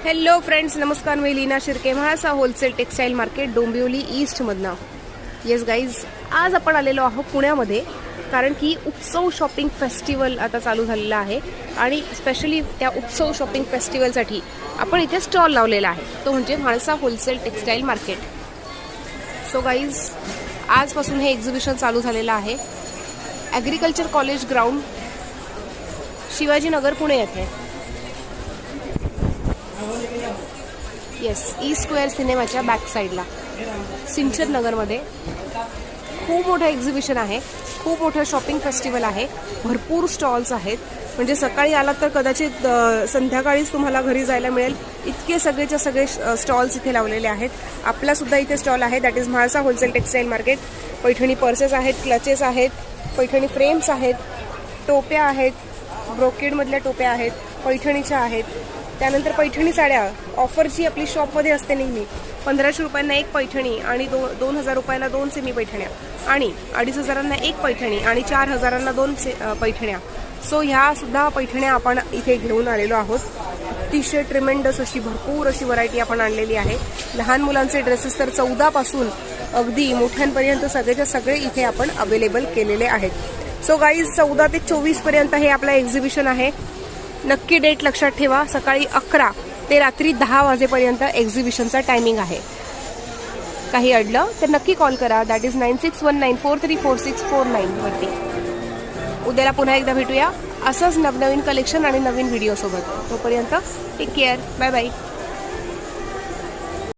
Hello friends, नमस्कार. मी Leena Shirke, Mhalsa wholesale textile market, Dombivli east मधनं. येस गाईज, आज आपण आलेलो आहोत पुण्यामध्ये, कारण की उत्सव शॉपिंग फेस्टिवल आता चालू झालेला आहे आणि स्पेशली त्या उत्सव शॉपिंग फेस्टिवलसाठी आपण इथे स्टॉल लावलेला आहे, तो म्हणजे Mhalsa wholesale textile market. So guys, आजपासून हे एक्झिबिशन चालू झालेलं आहे. Agriculture college ground, Shivajinagar, Pune येथे. येस, ई स्क्वेअर सिनेमाच्या बॅक साईडला सिंचन नगरमध्ये खूप मोठं एक्झिबिशन आहे, खूप मोठं शॉपिंग फेस्टिवल आहे. भरपूर स्टॉल्स आहेत, म्हणजे सकाळी आलात तर कदाचित संध्याकाळीच तुम्हाला घरी जायला मिळेल, इतके सगळेच्या सगळे स्टॉल्स इथे लावलेले आहेत. आपलासुद्धा इथे स्टॉल आहे, that is Mhalsa wholesale textile market. Paithani purses आहेत, क्लचेस आहेत, पैठणी फ्रेम्स आहेत, टोप्या आहेत, ब्रोकेडमधल्या टोप्या आहेत, पैठणीच्या आहेत. त्यानंतर पैठणी साड्या, ऑफरची आपली शॉपमध्ये असते नेहमी. 1500 रुपयांना एक पैठणी आणि 2000 रुपयाला 2 सेमी पैठण्या, आणि 2500 एक पैठणी आणि 4000 2 पैठण्या. सो ह्या सुद्धा पैठण्या आपण इथे घेऊन आलेलो आहोत. अतिशय ट्रिमेंडस अशी भरपूर अशी व्हरायटी आपण आणलेली आहे. लहान मुलांचे ड्रेसेस तर 14 पासून अगदी मोठ्यांपर्यंत सगळेच्या सगळे इथे आपण अवेलेबल केलेले आहेत. सो गाईज, 14 ते 24 पर्यंत हे आपलं एक्झिबिशन आहे. नक्की डेट लक्षात ठेवा. सकाळी 11 ते रात्री 10 वाजेपर्यंत एक्झिबिशनचा टायमिंग आहे. काही अडलं तर नक्की कॉल करा, दॅट इज 9619434649 वरती. उद्याला पुन्हा एकदा भेटूया असंच नवनवीन कलेक्शन आणि नवीन व्हिडिओ सोबत. तोपर्यंत टेक केअर, बाय बाय.